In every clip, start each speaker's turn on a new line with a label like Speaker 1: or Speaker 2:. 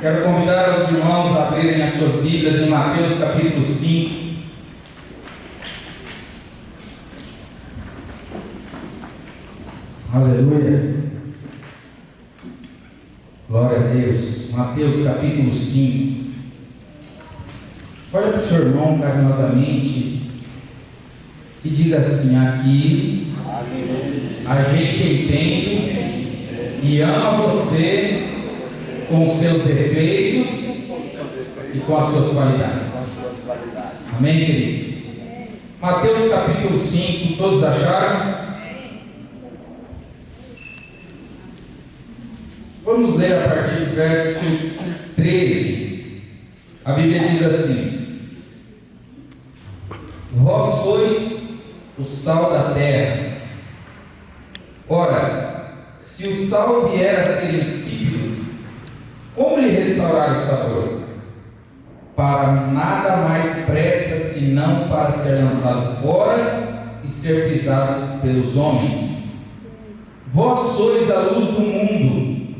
Speaker 1: Quero convidar os irmãos a abrirem as suas Bíblias em Mateus capítulo 5. Aleluia. Glória a Deus. Mateus capítulo 5. Olha para o seu irmão carinhosamente e diga assim: aqui a gente entende e ama você com os seus defeitos e com as suas qualidades. Amém, queridos? Mateus capítulo 5, todos acharam? Vamos ler a partir do verso 13. A Bíblia diz assim: vós sois o sal da terra. Ora, se o sal vier a ser insípido, como lhe restaurar o sabor? Para nada mais presta senão para ser lançado fora e ser pisado pelos homens. Vós sois a luz do mundo.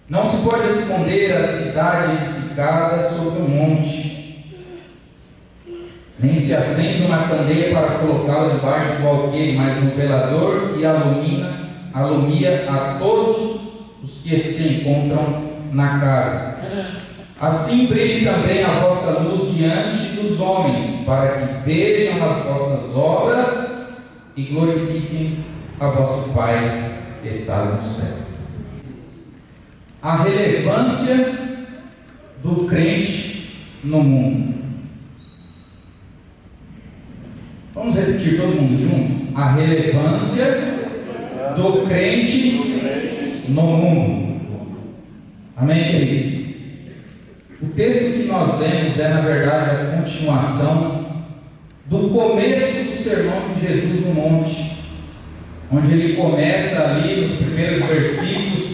Speaker 1: Não se pode esconder a cidade edificada sobre um monte, nem se acende uma candeia para colocá-la debaixo do alqueire, mas um velador e alumia a todos os que se encontram na casa. Assim brilhe também a vossa luz diante dos homens, para que vejam as vossas obras e glorifiquem a vosso Pai que estás no céu. A relevância do crente no mundo. Vamos repetir todo mundo junto? A relevância do crente no mundo. Amém, queridos? O texto que nós lemos é, na verdade, a continuação do começo do sermão de Jesus no monte, onde ele começa ali nos primeiros versículos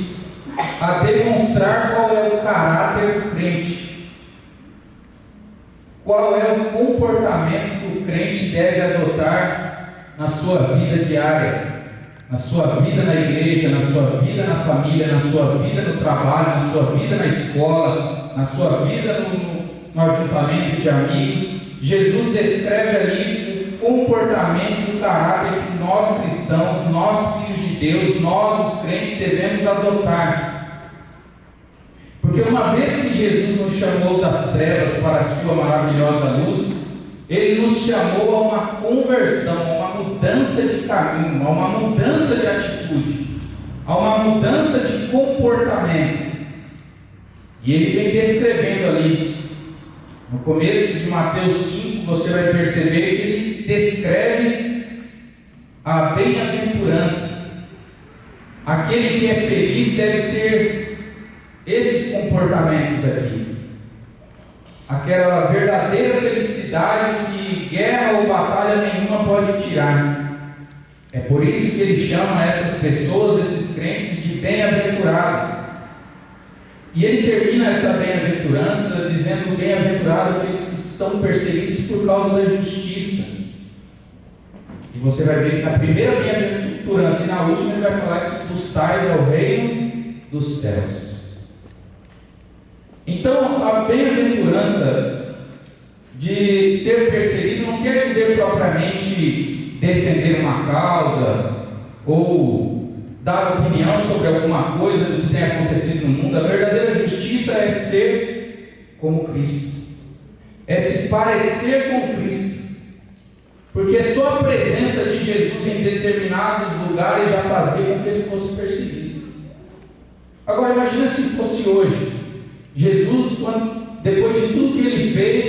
Speaker 1: a demonstrar qual é o caráter do crente, qual é o comportamento que o crente deve adotar na sua vida diária, na sua vida na igreja, na sua vida na família, na sua vida no trabalho, na sua vida na escola, na sua vida no ajuntamento de amigos. Jesus descreve ali o comportamento e o caráter que nós cristãos, nós filhos de Deus, nós os crentes devemos adotar. Porque uma vez que Jesus nos chamou das trevas para a sua maravilhosa luz, Ele nos chamou a uma conversão, a uma mudança de caminho, a uma mudança de atitude, a uma mudança de comportamento. E Ele vem descrevendo ali, no começo de Mateus 5, você vai perceber que Ele descreve a bem-aventurança. Aquele que é feliz deve ter esses comportamentos aqui. Aquela verdadeira felicidade que guerra ou batalha nenhuma pode tirar. É por isso que ele chama essas pessoas, esses crentes, de bem-aventurado. E ele termina essa bem-aventurança dizendo: bem-aventurado aqueles que são perseguidos por causa da justiça. E você vai ver que na primeira bem-aventurança e na última ele vai falar que dos tais é o reino dos céus. Então, a bem-aventurança de ser perseguido não quer dizer propriamente defender uma causa ou dar opinião sobre alguma coisa do que tem acontecido no mundo. A verdadeira justiça é ser como Cristo, é se parecer com Cristo, porque só a presença de Jesus em determinados lugares já fazia com que ele fosse perseguido. Agora imagina se fosse hoje. Jesus, depois de tudo que ele fez,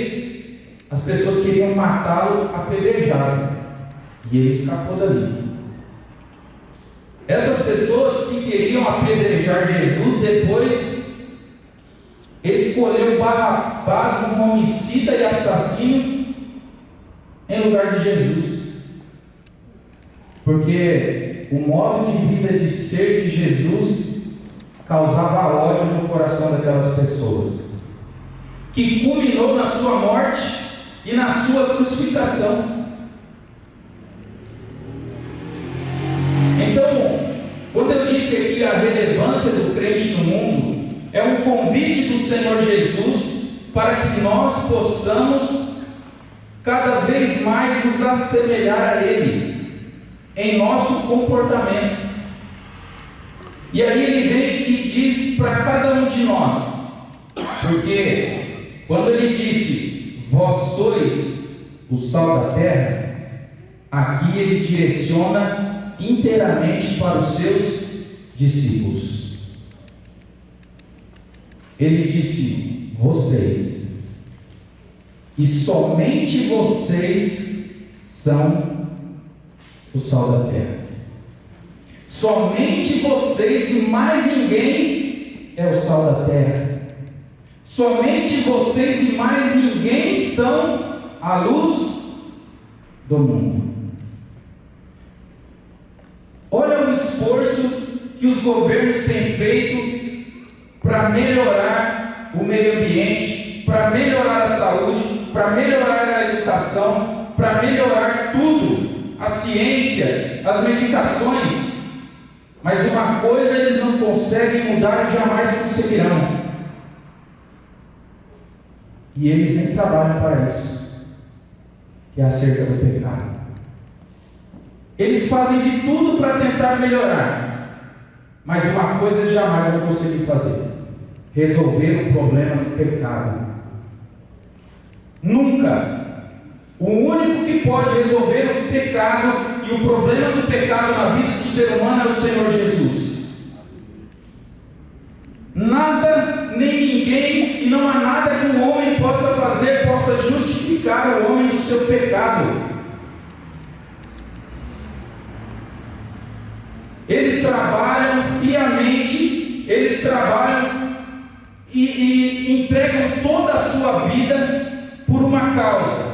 Speaker 1: as pessoas queriam matá-lo apedrejado, e ele escapou dali. Essas pessoas que queriam apedrejar Jesus, depois escolheu Barrabás, um homicida e assassino, em lugar de Jesus, porque o modo de vida de ser de Jesus causava ódio no coração daquelas pessoas, que culminou na sua morte e na sua crucificação. Então, quando eu disse aqui a relevância do crente no mundo, é um convite do Senhor Jesus para que nós possamos cada vez mais nos assemelhar a Ele em nosso comportamento. E aí Ele vem e diz para cada um de nós, porque quando Ele disse, vós sois o sal da terra, aqui Ele direciona inteiramente para os seus discípulos. Ele disse, vocês, e somente vocês são o sal da terra. Somente vocês e mais ninguém é o sal da terra. Somente vocês e mais ninguém são a luz do mundo. Olha o esforço que os governos têm feito para melhorar o meio ambiente, para melhorar a saúde, para melhorar a educação, para melhorar tudo, a ciência, as medicações. Mas uma coisa eles não conseguem mudar e jamais conseguirão. E eles nem trabalham para isso, que é acerca do pecado. Eles fazem de tudo para tentar melhorar, mas uma coisa eles jamais vão conseguir fazer: resolver o problema do pecado. Nunca. O único que pode resolver o pecado e o problema do pecado na vida do ser humano é o Senhor Jesus. Nada, nem ninguém, e não há nada que um homem possa fazer, possa justificar o homem do seu pecado. Eles trabalham fiamente, eles trabalham e entregam toda a sua vida por uma causa,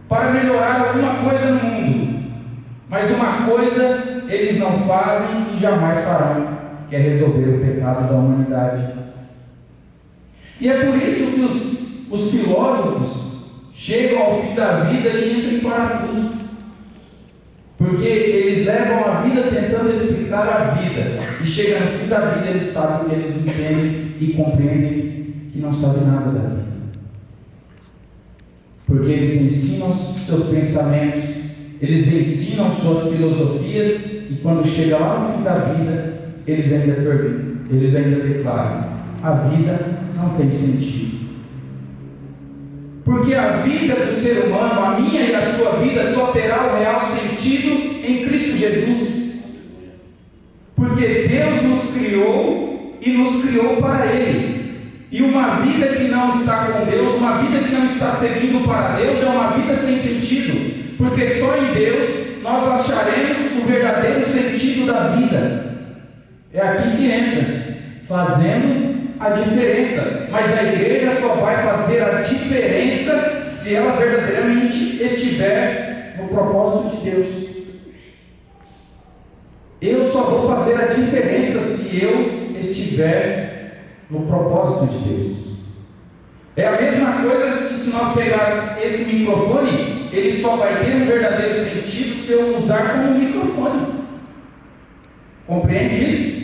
Speaker 1: para melhorar alguma coisa no mundo. Mas uma coisa eles não fazem e jamais farão, que é resolver o pecado da humanidade. E é por isso que os filósofos chegam ao fim da vida e entram em parafuso, porque eles levam a vida tentando explicar a vida, e chegam no fim da vida eles sabem que eles entendem e compreendem que não sabem nada da vida, porque eles ensinam seus pensamentos, eles ensinam suas filosofias, e quando chega lá no fim da vida, eles ainda perguntam, eles ainda declaram: a vida não tem sentido. Porque a vida do ser humano, a minha e a sua vida, só terá o real sentido em Cristo Jesus. Porque Deus nos criou e nos criou para Ele. E uma vida que não está com Deus, uma vida que não está seguindo para Deus, é uma vida sem sentido. Porque só em Deus nós acharemos o verdadeiro sentido da vida. É aqui que entra, fazendo a diferença. Mas a igreja só vai fazer a diferença se ela verdadeiramente estiver no propósito de Deus. Eu só vou fazer a diferença se eu estiver no propósito de Deus. É a mesma coisa que se nós pegarmos esse microfone, ele só vai ter um verdadeiro sentido se eu usar como um microfone. Compreende isso?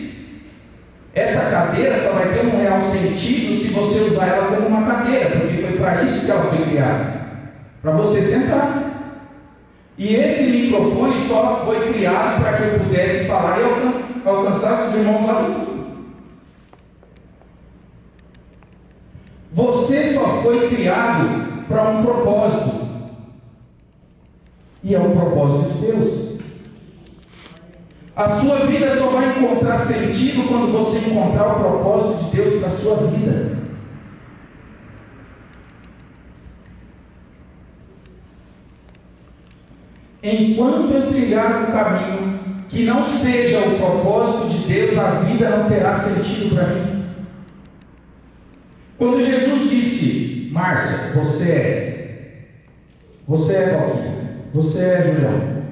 Speaker 1: Essa cadeira só vai ter um real sentido se você usar ela como uma cadeira, porque foi para isso que ela foi criada, para você sentar. E esse microfone só foi criado para que eu pudesse falar e alcançasse os irmãos lá do fundo. Você só foi criado para um propósito, e é o propósito de Deus. A sua vida só vai encontrar sentido quando você encontrar o propósito de Deus para a sua vida. Enquanto eu trilhar um caminho que não seja o propósito de Deus, a vida não terá sentido para mim. Quando Jesus disse: Márcia, você é Valquíria, você é Julião,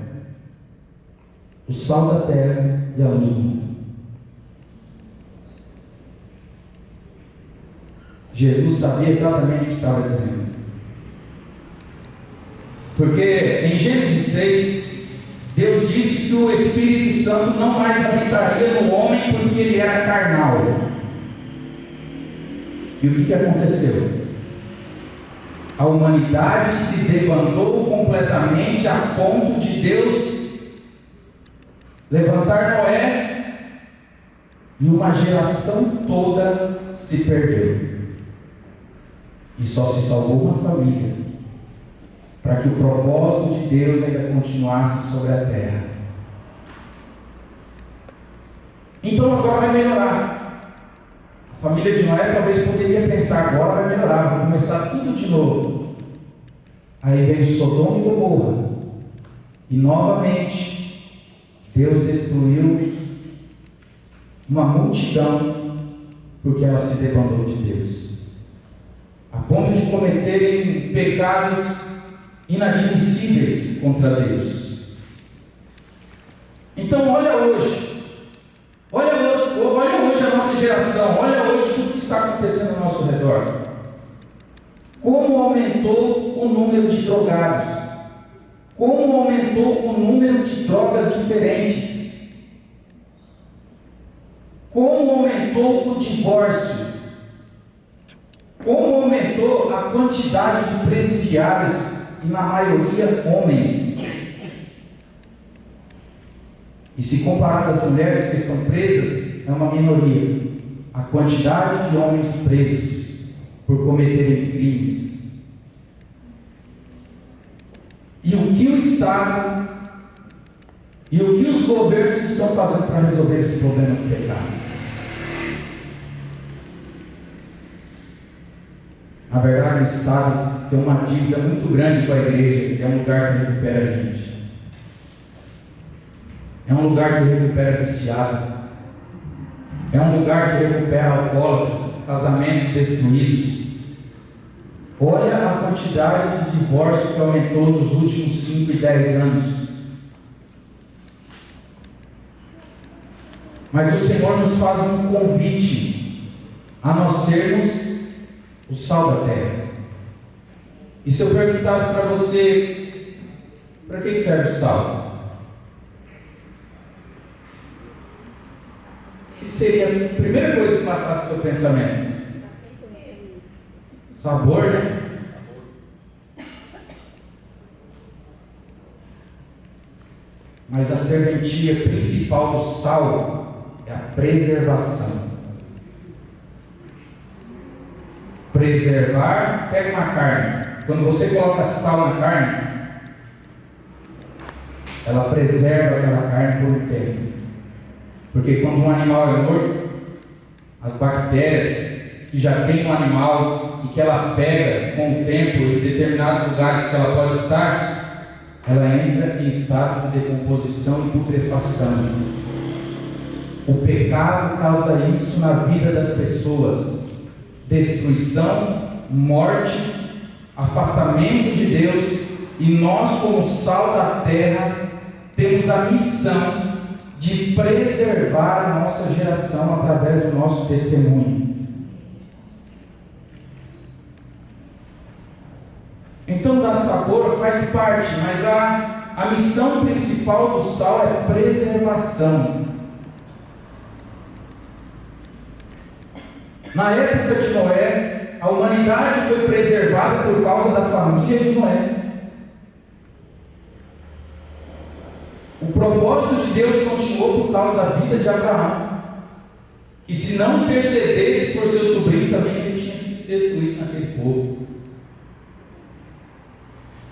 Speaker 1: o sal da terra e a luz do mundo. Jesus sabia exatamente o que estava dizendo. Porque em Gênesis 6, Deus disse que o Espírito Santo não mais habitaria no homem porque ele era carnal. E o que aconteceu? A humanidade se debandou completamente a ponto de Deus levantar Noé e uma geração toda se perdeu. E só se salvou uma família, para que o propósito de Deus ainda continuasse sobre a terra. Então agora vai melhorar. A família de Noé talvez poderia pensar, agora vai melhorar, vai começar tudo de novo. Aí veio Sodoma e Gomorra, e novamente Deus destruiu uma multidão, porque ela se debandou de Deus, a ponto de cometerem pecados inadmissíveis contra Deus. Então olha hoje a nossa geração, olha hoje tudo que está acontecendo ao nosso redor. Como aumentou o número de drogados, como aumentou o número de drogas diferentes, como aumentou o divórcio, como aumentou a quantidade de presidiários, e na maioria homens. E se comparar com as mulheres que estão presas, é uma minoria. A quantidade de homens presos por cometerem crimes. E o que o Estado e o que os governos estão fazendo para resolver esse problema do pecado? Na verdade, o Estado tem uma dívida muito grande com a igreja, que é um lugar que recupera a gente. É um lugar que recupera viciado. É um lugar que recupera alcoólatras, casamentos destruídos. Olha a quantidade de divórcio que aumentou nos últimos 5 e 10 anos. Mas o Senhor nos faz um convite a nós sermos o sal da terra. E se eu perguntasse para você, para que serve o sal? O que seria a primeira coisa que passasse no seu pensamento? Sabor, né? Mas a serventia principal do sal é a preservação. Preservar, pega uma carne. Quando você coloca sal na carne, ela preserva aquela carne por um tempo. Porque quando um animal é morto, as bactérias que já tem no animal e que ela pega com o tempo em determinados lugares que ela pode estar, ela entra em estado de decomposição e putrefação. O pecado causa isso na vida das pessoas: destruição, morte, afastamento de Deus. E nós, como sal da terra, temos a missão de preservar a nossa geração através do nosso testemunho. Então, dar sabor faz parte, mas a missão principal do sal é preservação. Na época de Noé, a humanidade foi preservada por causa da família de Noé. O propósito de Deus continuou por causa da vida de Abraão. E se não intercedesse por seu sobrinho, também ele tinha sido destruído naquele povo.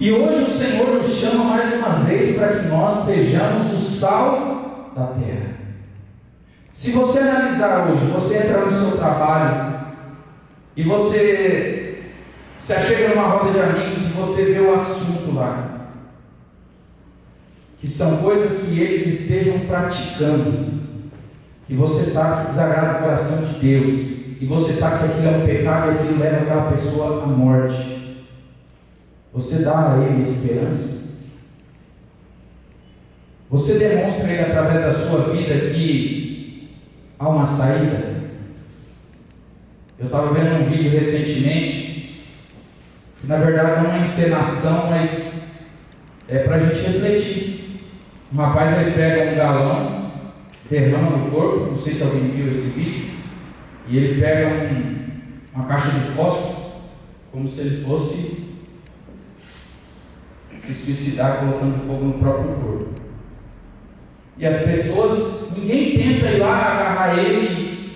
Speaker 1: E hoje o Senhor nos chama mais uma vez para que nós sejamos o sal da terra. Se você analisar hoje, você entra no seu trabalho e você se achega numa roda de amigos e você vê o assunto lá, que são coisas que eles estejam praticando, e você sabe que desagrada o coração de Deus, e você sabe que aquilo é um pecado e aquilo leva aquela pessoa à morte, você dá a ele esperança? Você demonstra a ele através da sua vida que há uma saída? Eu estava vendo um vídeo recentemente, que na verdade é uma encenação, mas é para a gente refletir. Um rapaz, ele pega um galão, derrama no corpo, não sei se alguém viu esse vídeo, e ele pega uma caixa de fósforo, como se ele fosse se suicidar colocando fogo no próprio corpo. E as pessoas, ninguém tenta ir lá agarrar ele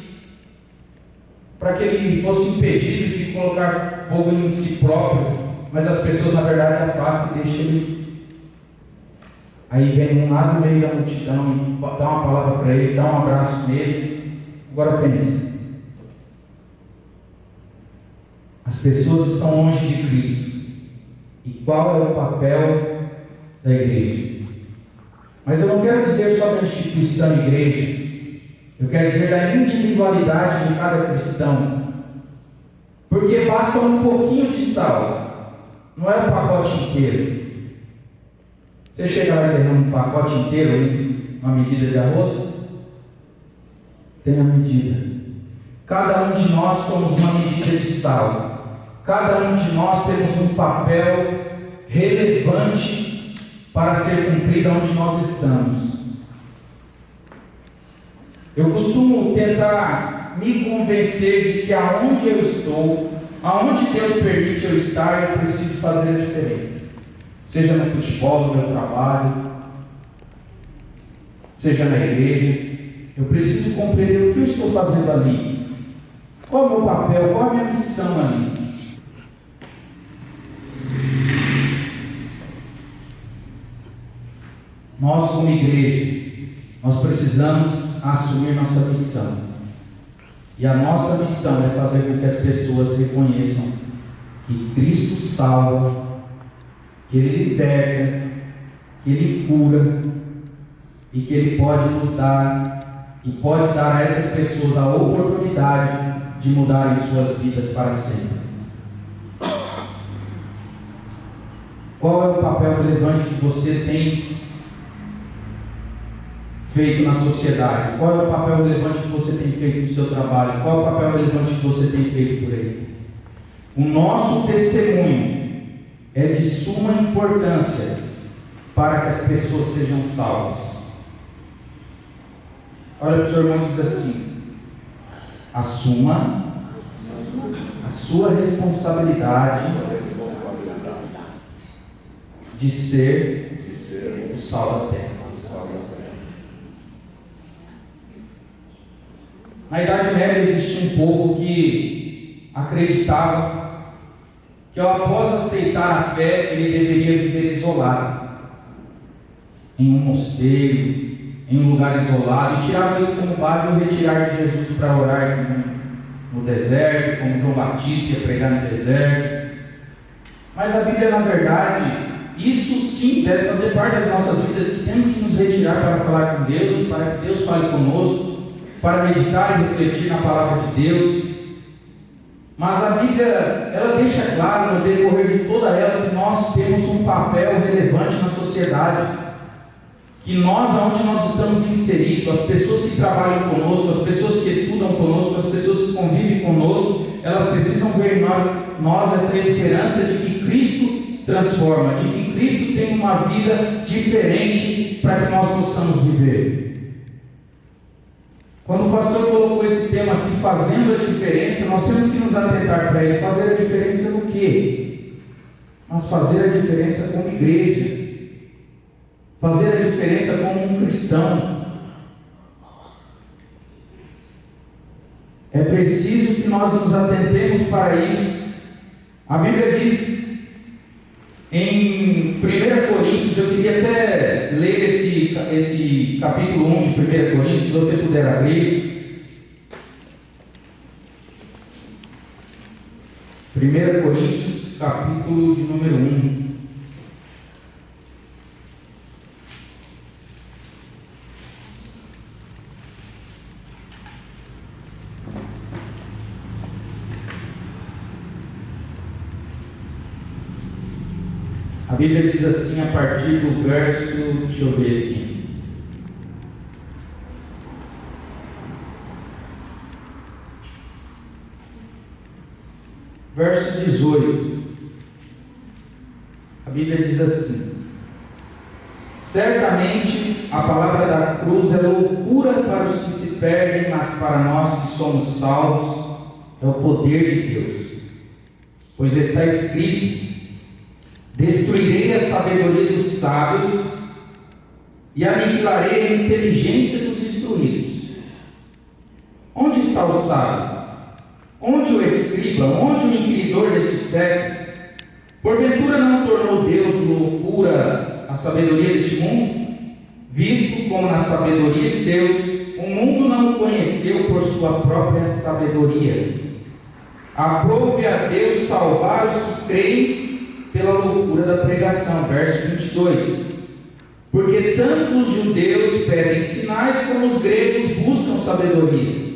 Speaker 1: para que ele fosse impedido de colocar fogo em si próprio, mas as pessoas na verdade afastam e deixam ele. Aí vem um lá do meio da multidão e dá uma palavra para ele, dá um abraço nele. Agora pensa, as pessoas estão longe de Cristo. E qual é o papel da igreja? Mas eu não quero dizer só da instituição igreja, eu quero dizer da individualidade de cada cristão, porque basta um pouquinho de sal, não é o pacote inteiro. Você chega lá e derrama um pacote inteiro, uma medida de arroz, tem a medida. Cada um de nós somos uma medida de sal. Cada um de nós temos um papel relevante para ser cumprido onde nós estamos. Eu costumo tentar me convencer de que aonde eu estou, aonde Deus permite eu estar, eu preciso fazer a diferença. Seja no futebol, no meu trabalho, seja na igreja, eu preciso compreender o que eu estou fazendo ali. Qual é o meu papel, qual é a minha missão ali? Nós, como igreja, nós precisamos assumir nossa missão. E a nossa missão é fazer com que as pessoas reconheçam que Cristo salva, que Ele liberta, que Ele cura e que Ele pode nos dar e pode dar a essas pessoas a oportunidade de mudarem suas vidas para sempre. Qual é o papel relevante que você tem feito na sociedade? Qual é o papel relevante que você tem feito no seu trabalho? Qual é o papel relevante que você tem feito por aí? O nosso testemunho é de suma importância para que as pessoas sejam salvas. Olha para o seu irmão e diz assim: assuma a sua responsabilidade de ser o sal da terra. Na Idade Média existia um povo que acreditava que após aceitar a fé, ele deveria viver isolado, em um mosteiro, em um lugar isolado, e tiravam isso como base o retirar de Jesus para orar no deserto, como João Batista ia pregar no deserto. Mas a Bíblia, na verdade, isso sim deve fazer parte das nossas vidas, que temos que nos retirar para falar com Deus, para que Deus fale conosco, para meditar e refletir na palavra de Deus. Mas a Bíblia, ela deixa claro no decorrer de toda ela que nós temos um papel relevante na sociedade, que nós, aonde nós estamos inseridos, as pessoas que trabalham conosco, as pessoas que estudam conosco, as pessoas que convivem conosco, elas precisam ver em nós essa esperança de que Cristo transforma, de que Cristo tem uma vida diferente para que nós possamos viver. Quando o pastor colocou esse tema aqui, fazendo a diferença, nós temos que nos atentar para ele. Fazer a diferença no quê? Mas fazer a diferença como igreja, fazer a diferença como um cristão. É preciso que nós nos atentemos para isso. A Bíblia diz em 1 Coríntios, eu queria até ler esse capítulo 1 de 1 Coríntios, se você puder abrir. 1 Coríntios, capítulo de número 1. A Bíblia diz assim a partir do verso, deixa eu ver aqui. Verso 18. A Bíblia diz assim: certamente a palavra da cruz é loucura para os que se perdem, mas para nós que somos salvos é o poder de Deus. Pois está escrito: destruirei a sabedoria dos sábios e aniquilarei a inteligência dos instruídos. Onde está o sábio? Onde o escriba? Onde o inquiridor deste século? Porventura não tornou Deus loucura a sabedoria deste mundo? Visto como na sabedoria de Deus, o mundo não o conheceu por sua própria sabedoria. Aprove a Deus salvar os que creem pela loucura da pregação. Verso 22. Porque tanto os judeus pedem sinais, como os gregos buscam sabedoria.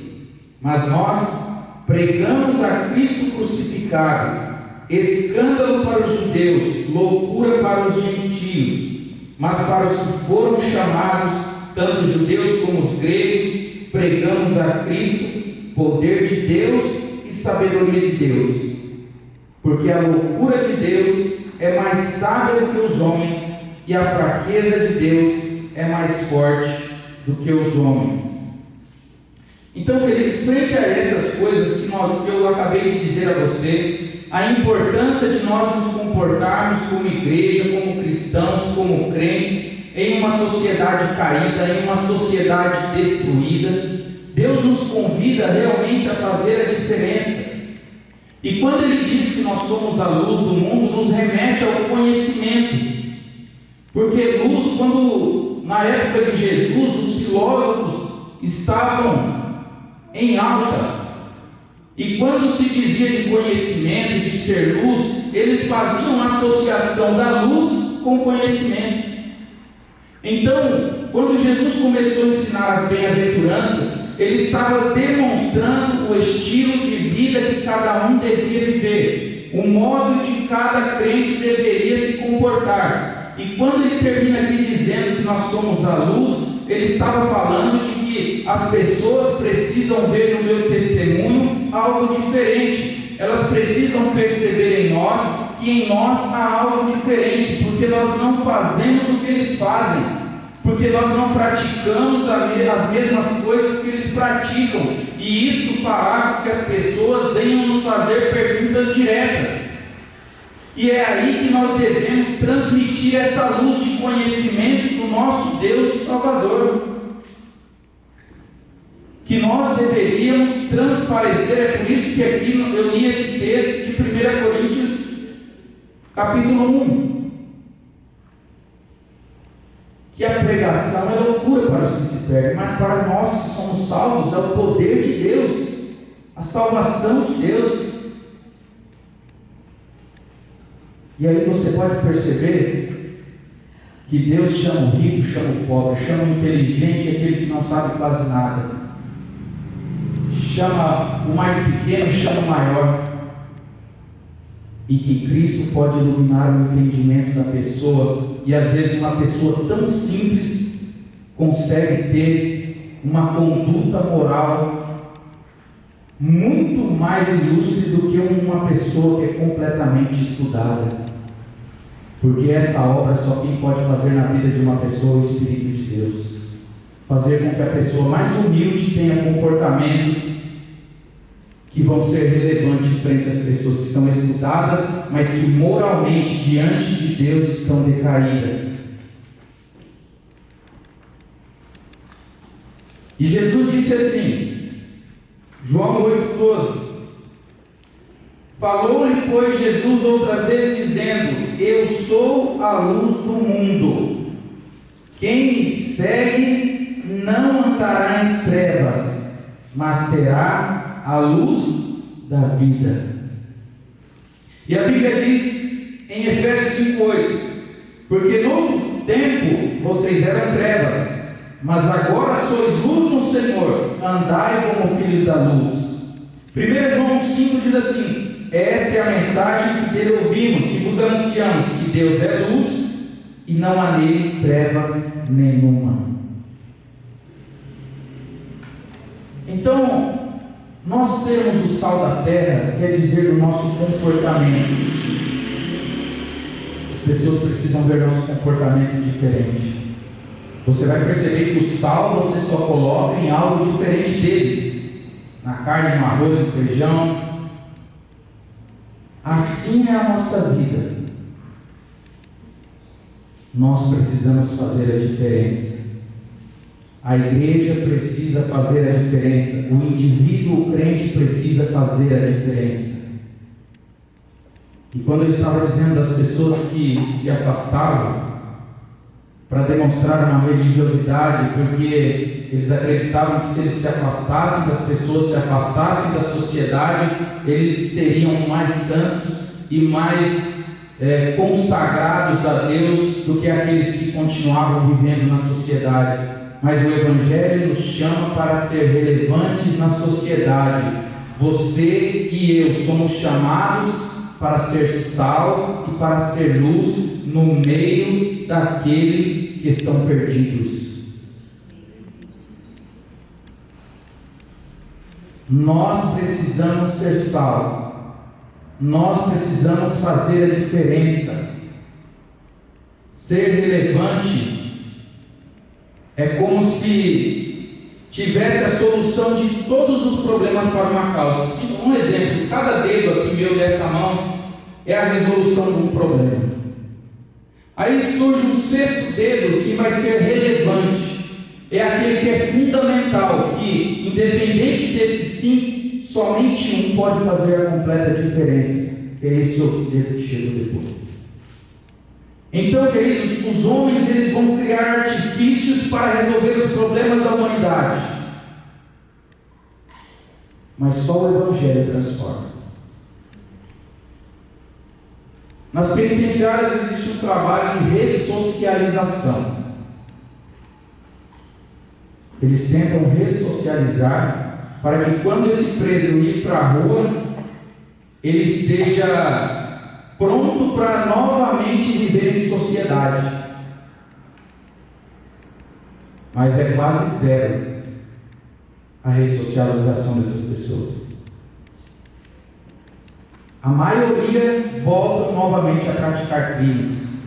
Speaker 1: Mas nós pregamos a Cristo crucificado, escândalo para os judeus, loucura para os gentios. Mas para os que foram chamados, tanto os judeus como os gregos, pregamos a Cristo, poder de Deus e sabedoria de Deus. Porque a loucura de Deus é mais sábia do que os homens, e a fraqueza de Deus é mais forte do que os homens. Então, queridos, frente a essas coisas que eu acabei de dizer a você, a importância de nós nos comportarmos como igreja, como cristãos, como crentes, em uma sociedade caída, em uma sociedade destruída, Deus nos convida realmente a fazer a diferença. E quando Ele diz que nós somos a luz do mundo, nos remete ao conhecimento. Porque luz, quando na época de Jesus, os filósofos estavam em alta, e quando se dizia de conhecimento, de ser luz, eles faziam associação da luz com conhecimento. Então, quando Jesus começou a ensinar as bem-aventuranças, Ele estava demonstrando o estilo de vida que cada um devia viver, o modo de cada crente deveria se comportar. E quando Ele termina aqui dizendo que nós somos a luz, Ele estava falando de que as pessoas precisam ver no meu testemunho algo diferente. Elas precisam perceber em nós que em nós há algo diferente, porque nós não fazemos o que eles fazem, porque nós não praticamos as mesmas coisas que eles praticam, e isso fará com que as pessoas venham nos fazer perguntas diretas. E é aí que nós devemos transmitir essa luz de conhecimento do nosso Deus e Salvador, que nós deveríamos transparecer. É por isso que aqui eu li esse texto de 1 Coríntios capítulo 1, que a pregação é loucura para os que se perdem, mas para nós que somos salvos é o poder de Deus, a salvação de Deus. E aí você pode perceber que Deus chama o rico, chama o pobre, chama o inteligente, aquele que não sabe quase nada, chama o mais pequeno, chama o maior, e que Cristo pode iluminar o entendimento da pessoa, e às vezes uma pessoa tão simples consegue ter uma conduta moral muito mais ilustre do que uma pessoa que é completamente estudada. Porque essa obra só quem pode fazer na vida de uma pessoa é o Espírito de Deus. Fazer com que a pessoa mais humilde tenha comportamentos que vão ser relevantes frente às pessoas que são estudadas, mas que moralmente diante de Deus estão decaídas. E Jesus disse assim, João 8,12: falou-lhe, pois, Jesus outra vez, dizendo: eu sou a luz do mundo. Quem me segue não andará em trevas, mas terá a luz da vida. E a Bíblia diz em Efésios 5,8: porque no outro tempo vocês eram trevas, mas agora sois luz no Senhor, andai como filhos da luz. 1 João 5 diz assim: esta é a mensagem que dele ouvimos e vos anunciamos, que Deus é luz e não há nele treva nenhuma. Então, nós sermos o sal da terra quer dizer do nosso comportamento. As pessoas precisam ver nosso comportamento diferente. Você vai perceber que o sal você só coloca em algo diferente dele. na carne, no arroz, no feijão. Assim é a nossa vida. Nós precisamos fazer a diferença. A igreja precisa fazer a diferença. O indivíduo, o crente, precisa fazer a diferença. E quando eu estava dizendo das pessoas que se afastavam para demonstrar uma religiosidade, porque eles acreditavam que se eles se afastassem das pessoas, se afastassem da sociedade, eles seriam mais santos e mais consagrados a Deus do que aqueles que continuavam vivendo na sociedade. Mas o Evangelho nos chama para ser relevantes na sociedade. Você e eu somos chamados para ser sal e para ser luz no meio daqueles que estão perdidos. Nós precisamos ser sal. Nós precisamos fazer a diferença. Ser relevante é como se tivesse a solução de todos os problemas para uma causa. Um exemplo, cada dedo aqui meu dessa mão é a resolução de um problema. Aí surge um sexto dedo que vai ser relevante. É aquele que é fundamental, que independente desses cinco, somente um pode fazer a completa diferença. É esse outro dedo que chega depois. Então, queridos, os homens eles vão criar artifícios para resolver os problemas da humanidade. Mas só o Evangelho transforma. Nas penitenciárias existe um trabalho de ressocialização. Eles tentam ressocializar para que quando esse preso ir para a rua, ele esteja pronto para novamente viver em sociedade. Mas é quase zero a ressocialização dessas pessoas. A maioria volta novamente a praticar crimes.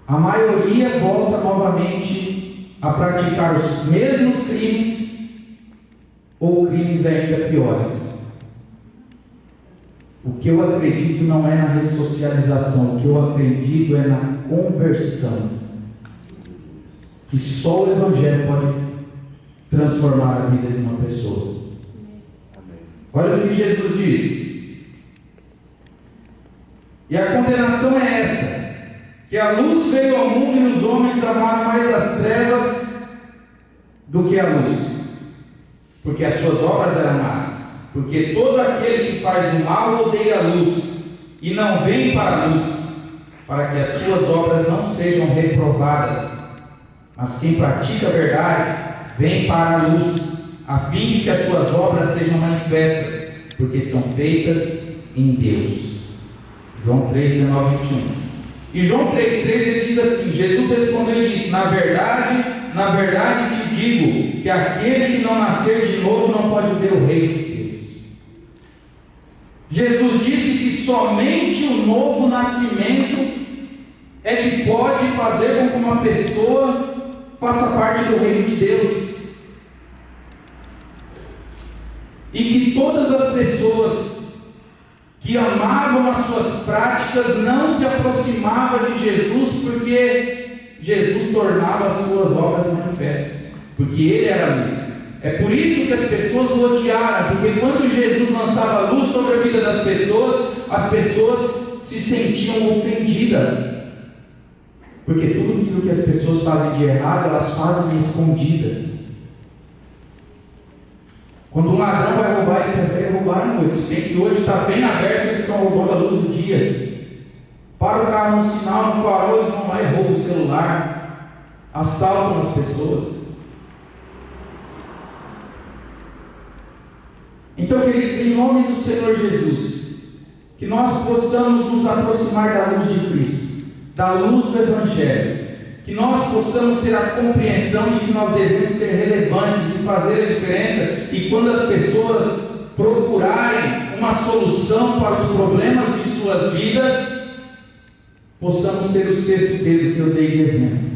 Speaker 1: A maioria volta novamente a praticar os mesmos crimes ou crimes ainda piores. O que eu acredito não é na ressocialização, o que eu acredito é na conversão. Que só o Evangelho pode transformar a vida de uma pessoa. Olha o que Jesus diz. E a condenação é essa: que a luz veio ao mundo e os homens amaram mais as trevas do que a luz, porque as suas obras eram más. Porque todo aquele que faz o mal odeia a luz e não vem para a luz, para que as suas obras não sejam reprovadas. Mas quem pratica a verdade vem para a luz, a fim de que as suas obras sejam manifestas, porque são feitas em Deus. João 3, 19, 21. E João 3,3 ele diz assim: Jesus respondeu e disse: na verdade te digo que aquele que não nascer de novo não pode ver o reino de Deus. Jesus disse que somente o novo nascimento é que pode fazer com que uma pessoa faça parte do reino de Deus. E que todas as pessoas que amavam as suas práticas não se aproximavam de Jesus, porque Jesus tornava as suas obras manifestas, porque Ele era a luz. É por isso que as pessoas o odiaram, porque quando Jesus lançava luz sobre a vida das pessoas, as pessoas se sentiam ofendidas, porque tudo aquilo que as pessoas fazem de errado, elas fazem escondidas. Quando um ladrão vai roubar, ele prefere roubar à noite, se bem que hoje está bem aberto, eles estão roubando a luz do dia. Para o carro no sinal, no farol, eles vão lá e roubam o celular, assaltam as pessoas. Então, queridos, em nome do Senhor Jesus, que nós possamos nos aproximar da luz de Cristo, da luz do Evangelho, que nós possamos ter a compreensão de que nós devemos ser relevantes e fazer a diferença, e quando as pessoas procurarem uma solução para os problemas de suas vidas, possamos ser o sexto dedo que eu dei de exemplo.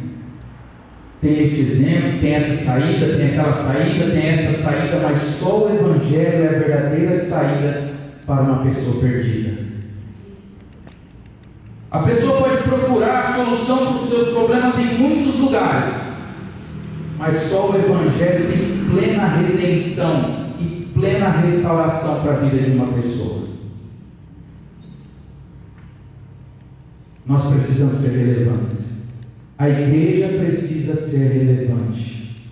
Speaker 1: tem este exemplo, tem essa saída, tem aquela saída, tem esta saída, mas só o Evangelho é a verdadeira saída para uma pessoa perdida. A pessoa pode procurar a solução para os seus problemas em muitos lugares, mas só o Evangelho tem plena redenção e plena restauração para a vida de uma pessoa. Nós precisamos ser relevantes. A igreja precisa ser relevante.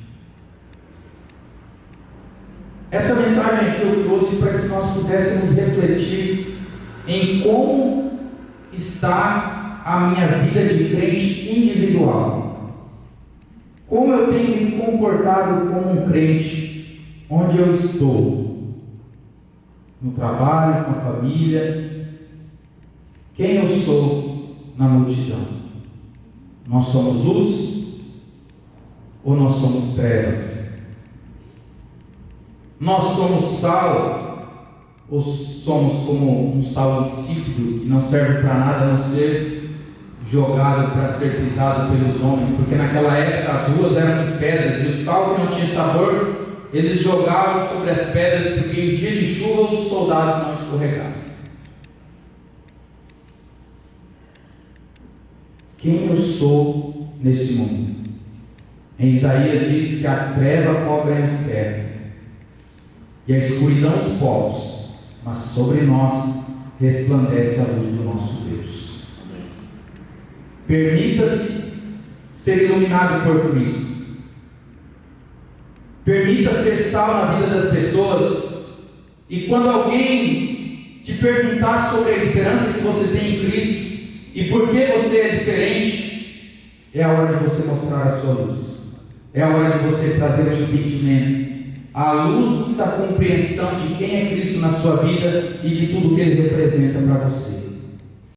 Speaker 1: Essa mensagem aqui eu trouxe para que nós pudéssemos refletir em como está a minha vida de crente individual. Como eu tenho me comportado como um crente onde eu estou? No trabalho, com a família. Quem eu sou na multidão? Nós somos luz ou nós somos trevas? Nós somos sal ou somos como um sal insípido que não serve para nada a não ser jogado para ser pisado pelos homens? Porque naquela época as ruas eram de pedras e o sal que não tinha sabor eles jogavam sobre as pedras porque em dia de chuva os soldados não escorregassem. Quem eu sou nesse mundo? Em Isaías diz que a treva cobre as terras e a escuridão os povos, mas sobre nós resplandece a luz do nosso Deus. Permita-se ser iluminado por Cristo. Permita ser sal na vida das pessoas. E quando alguém te perguntar sobre a esperança que você tem em Cristo e por que você é diferente, é a hora de você mostrar a sua luz. É a hora de você trazer o entendimento, a luz da compreensão de quem é Cristo na sua vida e de tudo que Ele representa para você.